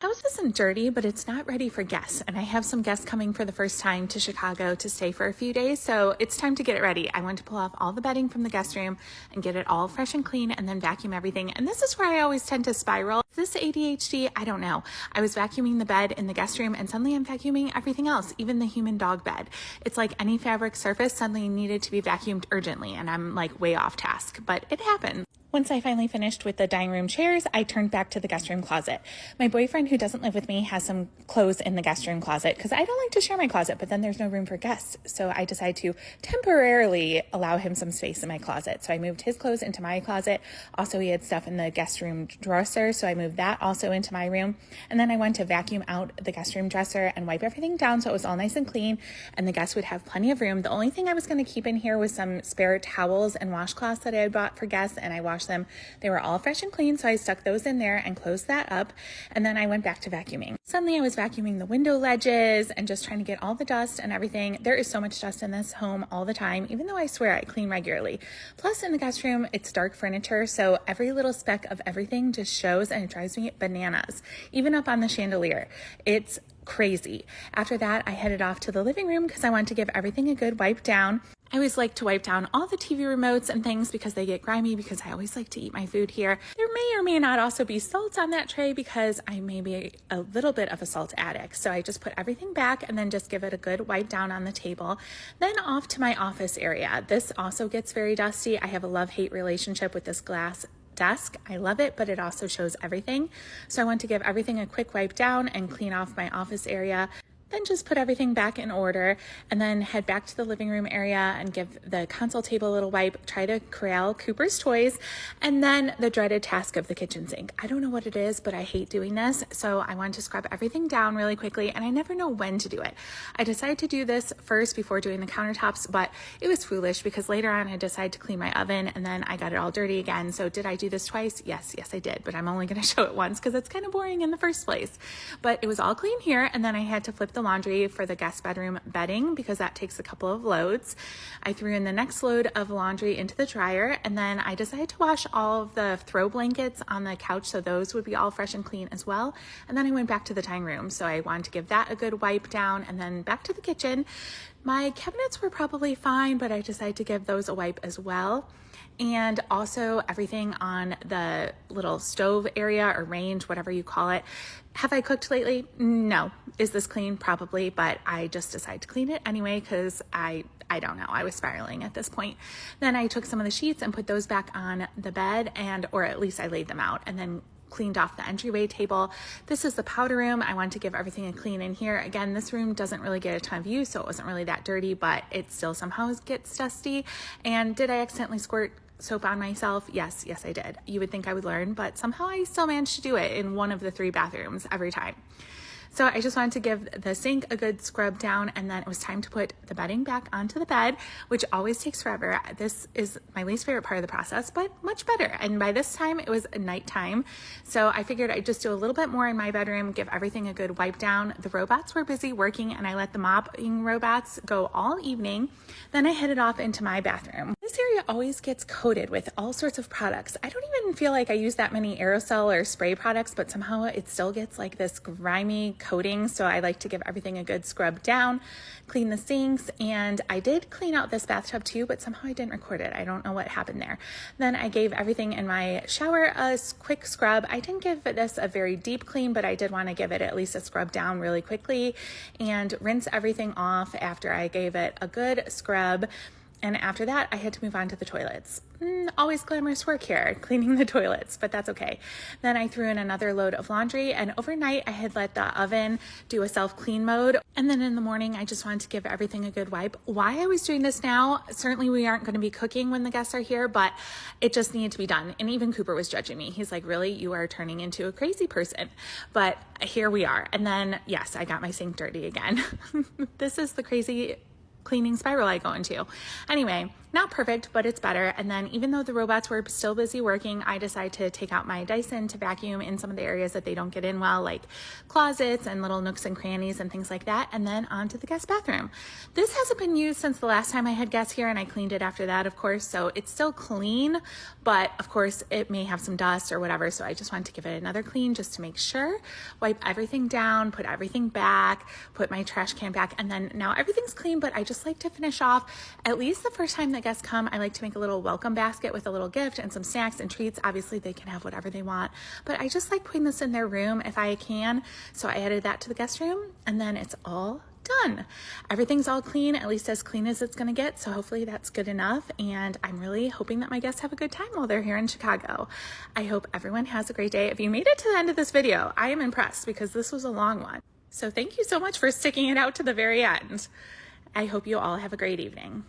House isn't dirty, but it's not ready for guests. And I have some guests coming for the first time to Chicago to stay for a few days. So it's time to get it ready. I want to pull off all the bedding from the guest room and get it all fresh and clean and then vacuum everything. And this is where I always tend to spiral. Is this ADHD? I don't know. I was vacuuming the bed in the guest room and suddenly I'm vacuuming everything else, even the human dog bed. It's like any fabric surface suddenly needed to be vacuumed urgently. And I'm like way off task, but it happens. Once I finally finished with the dining room chairs, I turned back to the guest room closet. My boyfriend, who doesn't live with me, has some clothes in the guest room closet because I don't like to share my closet, but then there's no room for guests. So I decided to temporarily allow him some space in my closet. So I moved his clothes into my closet. Also, he had stuff in the guest room dresser, so I moved that also into my room. And then I went to vacuum out the guest room dresser and wipe everything down so it was all nice and clean and the guests would have plenty of room. The only thing I was going to keep in here was some spare towels and washcloths that I had bought for guests, and I washed them. They were all fresh and clean, so I stuck those in there and closed that up, and then I went back to vacuuming. Suddenly I was vacuuming the window ledges and just trying to get all the dust and everything. There is so much dust in this home all the time, even though I swear I clean regularly. Plus in the guest room, it's dark furniture, so every little speck of everything just shows and it drives me bananas, even up on the chandelier. It's crazy. After that, I headed off to the living room because I wanted to give everything a good wipe down. I always like to wipe down all the TV remotes and things because they get grimy because I always like to eat my food here. There may or may not also be salt on that tray because I may be a little bit of a salt addict. So I just put everything back and then just give it a good wipe down on the table. Then off to my office area. This also gets very dusty. I have a love-hate relationship with this glass desk. I love it, but it also shows everything. So I want to give everything a quick wipe down and clean off my office area. Then just put everything back in order and then head back to the living room area and give the console table a little wipe, try to corral Cooper's toys, and then the dreaded task of the kitchen sink. I don't know what it is, but I hate doing this. So I wanted to scrub everything down really quickly and I never know when to do it. I decided to do this first before doing the countertops, but it was foolish because later on I decided to clean my oven and then I got it all dirty again. So did I do this twice? Yes, I did, but I'm only going to show it once because it's kind of boring in the first place. But it was all clean here and then I had to flip the laundry for the guest bedroom bedding because that takes a couple of loads. I threw in the next load of laundry into the dryer and then I decided to wash all of the throw blankets on the couch so those would be all fresh and clean as well. And then I went back to the dining room. So I wanted to give that a good wipe down and then back to the kitchen. My cabinets were probably fine, but I decided to give those a wipe as well. And also everything on the little stove area or range, whatever you call it. Have I cooked lately? No. Is this clean? Probably, but I just decided to clean it anyway because I don't know. I was spiraling at this point. Then I took some of the sheets and put those back on the bed or at least I laid them out and then cleaned off the entryway table. This is the powder room. I wanted to give everything a clean in here. Again, this room doesn't really get a ton of use, so it wasn't really that dirty, but it still somehow gets dusty. And did I accidentally squirt soap on myself? Yes, I did. You would think I would learn, but somehow I still managed to do it in one of the 3 bathrooms every time. So I just wanted to give the sink a good scrub down and then it was time to put the bedding back onto the bed, which always takes forever. This is my least favorite part of the process, but much better. And by this time it was nighttime. So I figured I'd just do a little bit more in my bedroom, give everything a good wipe down. The robots were busy working and I let the mopping robots go all evening. Then I headed off into my bathroom. This area always gets coated with all sorts of products. I don't even feel like I use that many aerosol or spray products, but somehow it still gets like this grimy coating. So I like to give everything a good scrub down, clean the sinks, and I did clean out this bathtub too, but somehow I didn't record it. I don't know what happened there. Then I gave everything in my shower a quick scrub. I didn't give this a very deep clean, but I did want to give it at least a scrub down really quickly and rinse everything off after I gave it a good scrub. And after that, I had to move on to the toilets. Always glamorous work here, cleaning the toilets, but that's okay. Then I threw in another load of laundry, and overnight I had let the oven do a self-clean mode. And then in the morning, I just wanted to give everything a good wipe. Why I was doing this now, certainly we aren't going to be cooking when the guests are here, but it just needed to be done. And even Cooper was judging me. He's like, really, you are turning into a crazy person. But here we are. And then, yes, I got my sink dirty again. This is the crazy cleaning spiral I go into. Anyway, not perfect, but it's better. And then even though the robots were still busy working, I decided to take out my Dyson to vacuum in some of the areas that they don't get in well, like closets and little nooks and crannies and things like that. And then onto the guest bathroom. This hasn't been used since the last time I had guests here, and I cleaned it after that, of course. So it's still clean, but of course it may have some dust or whatever. So I just wanted to give it another clean just to make sure, wipe everything down, put everything back, put my trash can back. And then now everything's clean, but I just like to finish off, at least the first time that guests come, I like to make a little welcome basket with a little gift and some snacks and treats. Obviously they can have whatever they want, but I just like putting this in their room if I can. So I added that to the guest room, and then it's all done. Everything's all clean, at least as clean as it's gonna get. So hopefully that's good enough. And I'm really hoping that my guests have a good time while they're here in Chicago. I hope everyone has a great day. If you made it to the end of this video, I am impressed because this was a long one. So thank you so much for sticking it out to the very end. I hope you all have a great evening.